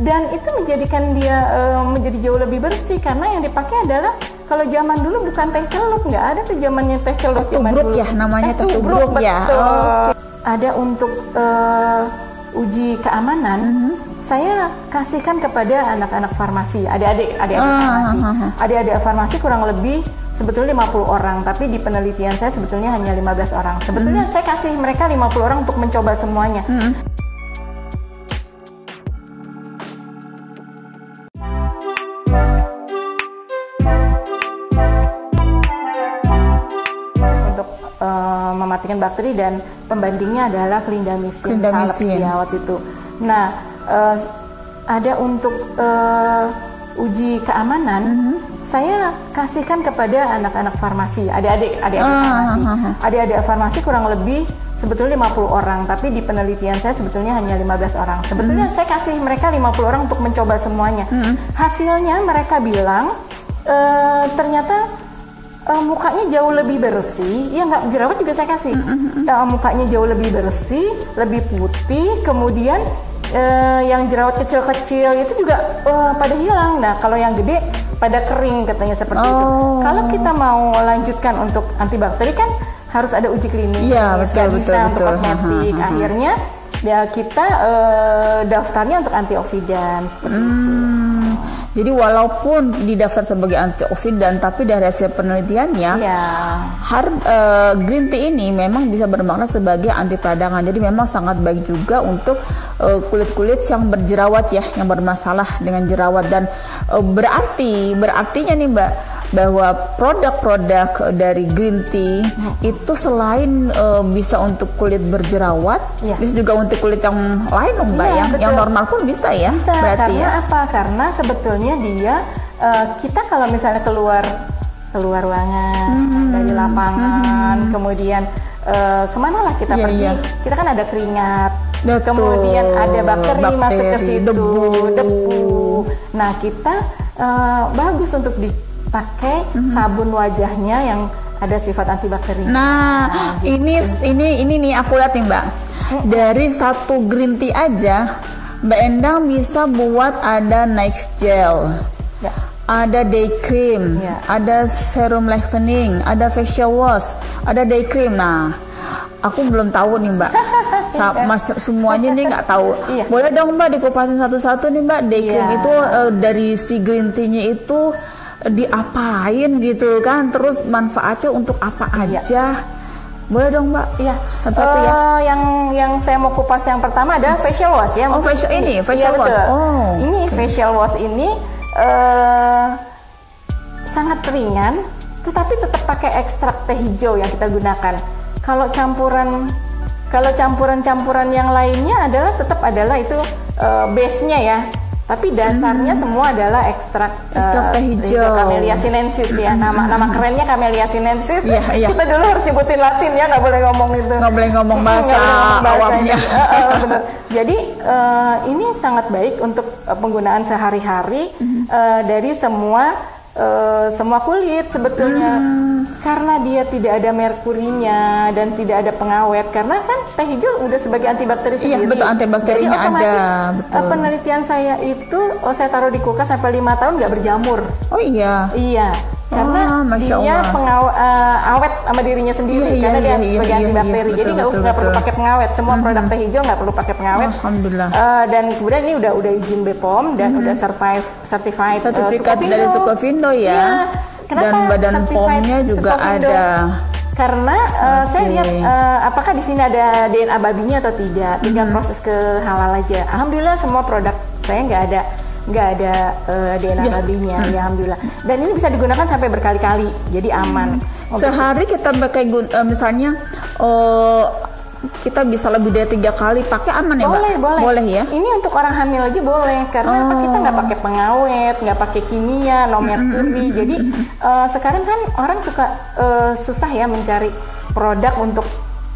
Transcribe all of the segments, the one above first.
Dan itu menjadikan dia menjadi jauh lebih bersih karena yang dipakai adalah kalau zaman dulu bukan teh celup, nggak ada tuh zamannya teh celup. Teh tubruk ya namanya, teh tubruk ya. Oh. Ada untuk uji keamanan, saya kasihkan kepada anak-anak farmasi, adik-adik farmasi. Adik-adik farmasi kurang lebih sebetulnya 50 orang, tapi di penelitian saya sebetulnya hanya 15 orang. Sebetulnya saya kasih mereka 50 orang untuk mencoba semuanya. Mematikan bakteri dan pembandingnya adalah clindamycin salep ya waktu itu. Nah, ada untuk uji keamanan, saya kasihkan kepada anak-anak farmasi, adik-adik farmasi. Adik-adik farmasi kurang lebih sebetulnya 50 orang, tapi di penelitian saya sebetulnya hanya 15 orang. Sebetulnya saya kasih mereka 50 orang untuk mencoba semuanya. Hasilnya mereka bilang ternyata mukanya jauh lebih bersih, ya nggak jerawat juga saya kasih. Mukanya jauh lebih bersih, lebih putih, kemudian yang jerawat kecil-kecil itu juga pada hilang. Nah kalau yang gede pada kering katanya seperti itu. Kalau kita mau lanjutkan untuk antibakteri kan harus ada uji klinis, betul, untuk kosmetik. Akhirnya ya kita daftarnya untuk antioksidan seperti itu. Jadi walaupun didaftar sebagai antioksidan, tapi dari hasil penelitiannya, green tea ini memang bisa bermakna sebagai anti peradangan. Jadi memang sangat baik juga untuk kulit-kulit yang berjerawat ya, yang bermasalah dengan jerawat. Dan berartinya nih Mbak, bahwa produk-produk dari green tea itu selain bisa untuk kulit berjerawat, bisa juga untuk kulit yang lain dong Mbak, yang normal pun bisa ya? Bisa, berarti karena apa? Karena sebetulnya dia, kita kalau misalnya keluar ruangan, dari lapangan, kemudian kemana lah kita pergi, kita kan ada keringat, kemudian ada bakteri masuk ke situ, debu. Nah kita bagus untuk pakai sabun wajahnya yang ada sifat antibakteri. Nah, ini nih aku lihat nih Mbak. Dari satu green tea aja, Mbak Endang bisa buat ada night gel, ada day cream, ada serum lightening, ada facial wash, ada day cream. Nah, aku belum tahu nih Mbak. Semuanya nih nggak tahu. Boleh dong Mbak dikupasin satu-satu nih Mbak. Day cream itu dari si green tea-nya itu diapain gitu kan, terus manfaatnya untuk apa aja, boleh dong Mbak? Satu-satu ya. Yang saya mau kupas yang pertama ada facial wash ya. Facial wash. Ini facial wash ini sangat ringan, tetapi tetap pakai ekstrak teh hijau yang kita gunakan. Kalau campuran yang lainnya tetap adalah itu base-nya ya. Tapi dasarnya semua adalah ekstrak teh hijau, Camellia sinensis ya. Nama kerennya Camellia sinensis. Kita dulu harus nyebutin Latin ya, nggak boleh ngomong itu. Nggak boleh ngomong bahasa awamnya. Benar. Jadi ini sangat baik untuk penggunaan sehari-hari dari semua kulit sebetulnya. Karena dia tidak ada merkurinya dan tidak ada pengawet, karena kan teh hijau udah sebagai antibakteri sendiri. Iya betul, antibakterinya ada. Betul. Penelitian saya itu saya taruh di kulkas sampai 5 tahun nggak berjamur. Oh iya. Iya. Karena dia awet sama dirinya sendiri, karena dia sebagai antibakteri. Jadi nggak perlu pakai pengawet. Semua produk teh hijau nggak perlu pakai pengawet. Alhamdulillah. Dan kemudian ini udah izin BPOM dan udah certified sertifikat dari Sukovindo ya. Dan badan POM-nya juga ada. Karena saya lihat apakah di sini ada DNA babinya atau tidak, tinggal proses ke halal aja. Alhamdulillah semua produk saya nggak ada DNA babinya, ya alhamdulillah. Dan ini bisa digunakan sampai berkali-kali, jadi aman. Sehari kita pakai misalnya kita bisa lebih dari 3 kali pakai, aman ya Mbak? Boleh ya. Ini untuk orang hamil aja boleh, karena kita nggak pakai pengawet, nggak pakai kimia, no merkuri. Jadi sekarang kan orang suka susah ya mencari produk untuk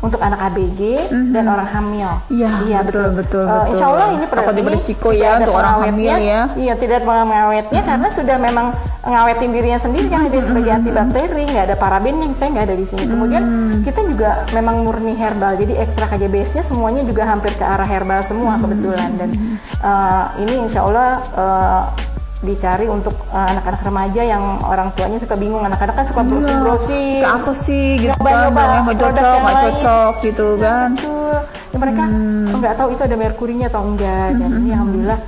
untuk anak ABG dan orang hamil. Iya, betul. Insya Allah ini takut berisiko ya untuk orang hamil ya. Iya, tidak mengawetnya karena sudah memang ngawetin dirinya sendiri kan dia sebagai antibakteri, nggak ada parabennya, saya nggak ada di sini. Kemudian kita juga memang murni herbal, jadi ekstra KJ-base-nya semuanya juga hampir ke arah herbal semua kebetulan. Dan ini insya Allah dicari untuk anak-anak remaja yang orang tuanya suka bingung, anak-anak kan suka browsing ke apa sih gitu kan, yang nggak cocok gitu kan. Ya, mereka nggak tahu itu ada merkurinya atau enggak, dan ini alhamdulillah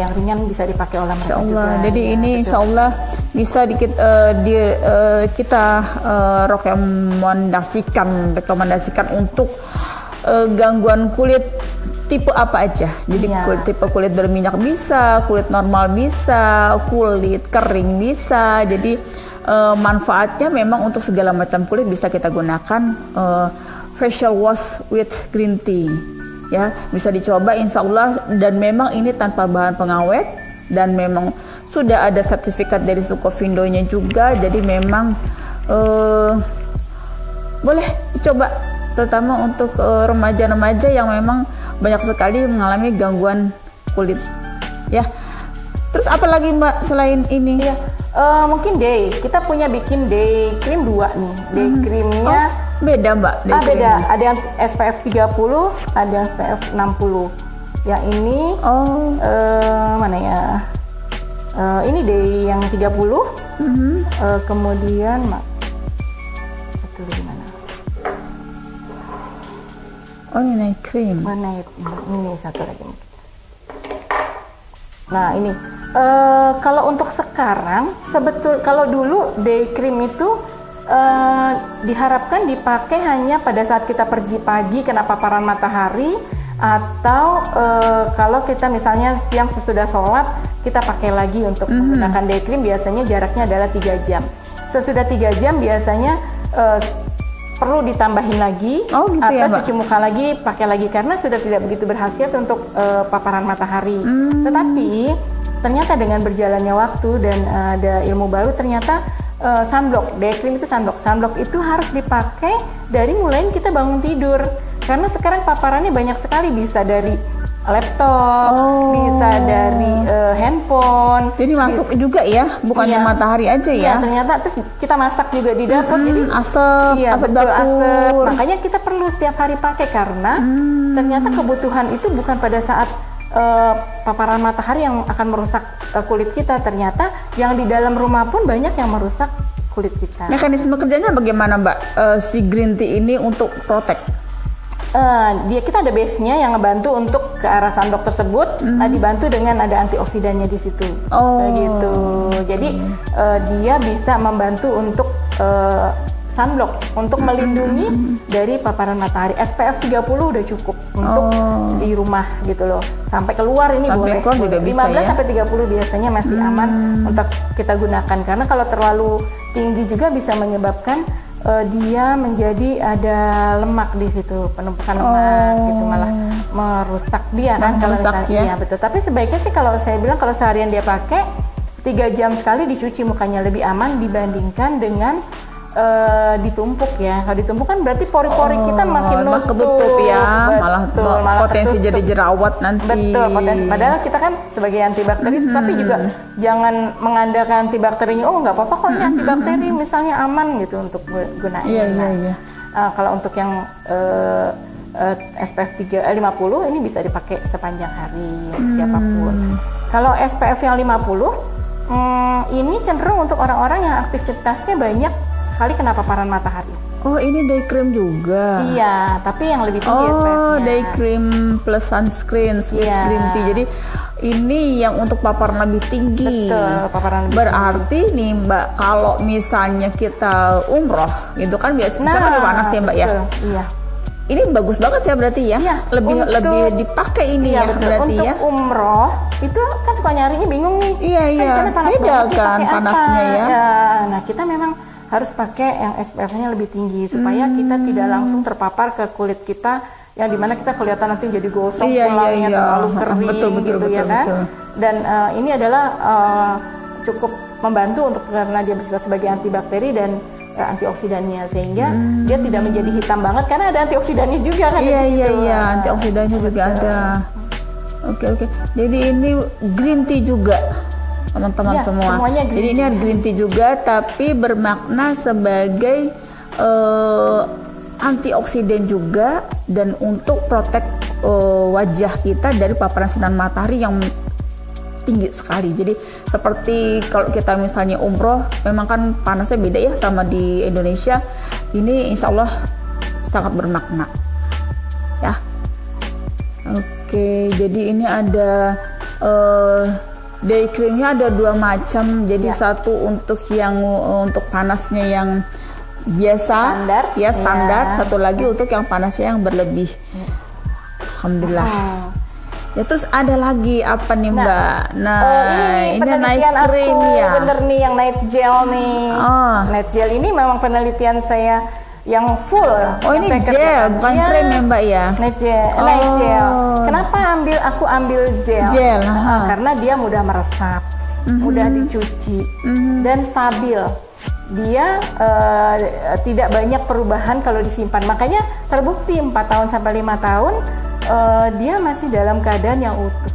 yang ringan bisa dipakai oleh mereka juga. Jadi ya, ini insya Allah bisa kita rekomendasikan untuk gangguan kulit tipe apa aja. Jadi tipe kulit berminyak bisa, kulit normal bisa, kulit kering bisa. Jadi manfaatnya memang untuk segala macam kulit bisa kita gunakan facial wash with green tea. Ya, bisa dicoba insya Allah, dan memang ini tanpa bahan pengawet dan memang sudah ada sertifikat dari Sukovindo-nya juga. Jadi memang boleh dicoba, terutama untuk remaja-remaja yang memang banyak sekali mengalami gangguan kulit ya. Terus apa lagi Mbak selain ini? Ya, mungkin kita bikin day cream 2 nih. Day creamnya beda Mbak. Beda, ada yang SPF 30, ada yang SPF 60. Yang ini mana ya? Ini day yang 30. Kemudian satu lagi mana? Ini night cream. Ini satu lagi. Nah ini kalau untuk sekarang kalau dulu day cream itu diharapkan dipakai hanya pada saat kita pergi pagi kena paparan matahari, atau kalau kita misalnya siang sesudah sholat kita pakai lagi untuk menggunakan day cream. Biasanya jaraknya adalah 3 jam. Sesudah 3 jam biasanya perlu ditambahin lagi, gitu atau ya, cuci muka lagi, pakai lagi, karena sudah tidak begitu berkhasiat untuk paparan matahari. Tetapi ternyata dengan berjalannya waktu dan ada ilmu baru, ternyata sunblock, day cream itu sunblock itu harus dipakai dari mulai kita bangun tidur, karena sekarang paparannya banyak sekali, bisa dari laptop, bisa dari handphone. Jadi masuk juga ya, bukannya matahari aja ya? Ternyata terus kita masak juga di dapur, jadi asap dapur. Asap. Makanya kita perlu setiap hari pakai, karena ternyata kebutuhan itu bukan pada saat paparan matahari yang akan merusak kulit kita. Ternyata yang di dalam rumah pun banyak yang merusak kulit kita. Mekanisme kerjanya bagaimana Mbak? Si green tea ini untuk protect? Kita ada base-nya yang ngebantu untuk ke arah sunblock tersebut, dibantu dengan ada antioksidannya di situ. Gitu. Jadi dia bisa membantu untuk sunblock, untuk melindungi dari paparan matahari. SPF 30 udah cukup untuk di rumah gitu loh. Sampai keluar ini boleh. 15 sampai 30 biasanya masih aman untuk kita gunakan, karena kalau terlalu tinggi juga bisa menyebabkan dia menjadi ada lemak di situ, penumpukan lemak gitu, malah merusak dia kan kalau misalnya. Iya betul. Tapi sebaiknya sih kalau saya bilang, kalau seharian dia pakai 3 jam sekali dicuci mukanya, lebih aman dibandingkan dengan ditumpuk ya. Kalau ditumpuk kan berarti pori-pori kita makin ketutup ya, malah potensi jadi jerawat nanti. Betul, potensi. Padahal kita kan sebagai antibakteri, tapi juga jangan mengandalkan antibakterinya. Nggak apa-apa kok ini antibakteri, misalnya aman gitu untuk gunain. Iya. Kalau untuk yang SPF 50 ini bisa dipakai sepanjang hari siapapun. Kalau SPF yang 50 ini cenderung untuk orang-orang yang aktivitasnya banyak kali kena paparan matahari. Ini day cream juga. Iya, tapi yang lebih tinggi SPF-nya. Day cream plus sunscreen, sweet green tea. Jadi ini yang untuk paparan lebih tinggi. Betul, paparan lebih berarti tinggi. Nih Mbak, kalau misalnya kita umroh, gitu kan biasanya lebih panas ya Mbak ya. Iya. Ini bagus banget ya berarti ya. Iya, lebih dipakai ini ya betul. Berarti untuk ya. Untuk umroh itu kan suka nyarinya bingung nih. Iya. Beda kan panasnya ya. Nah, kita memang harus pakai yang SPF-nya lebih tinggi supaya kita tidak langsung terpapar ke kulit kita, yang dimana kita kelihatan nanti jadi gosong, tulangnya terlalu kering betul, ya kan. Betul. Dan ini adalah cukup membantu untuk, karena dia bersifat sebagai antibakteri dan antioksidannya, sehingga dia tidak menjadi hitam banget karena ada antioksidannya juga kan. Iya, antioksidannya juga ada. Oke. Jadi ini green tea juga teman-teman semua. Jadi ini ada green tea juga, tapi bermakna sebagai antioksidan juga, dan untuk protek wajah kita dari paparan sinar matahari yang tinggi sekali. Jadi seperti kalau kita misalnya umroh, memang kan panasnya beda ya sama di Indonesia. Ini insya Allah sangat bermakna ya. Oke, jadi ini ada day creamnya ada 2 macam. Jadi satu untuk yang untuk panasnya yang biasa standar, satu lagi untuk yang panasnya yang berlebih. Alhamdulillah. Ya, terus ada lagi apa nih Mbak? Ini night cream ya. Bener nih yang night gel nih. Night gel ini memang penelitian saya yang full. Oh, ini gel, bukan krem ya Mbak ya? Night gel. Kenapa aku ambil gel? Karena dia mudah meresap, mudah dicuci, dan stabil. Dia tidak banyak perubahan kalau disimpan. Makanya terbukti 4 tahun sampai 5 tahun dia masih dalam keadaan yang utuh.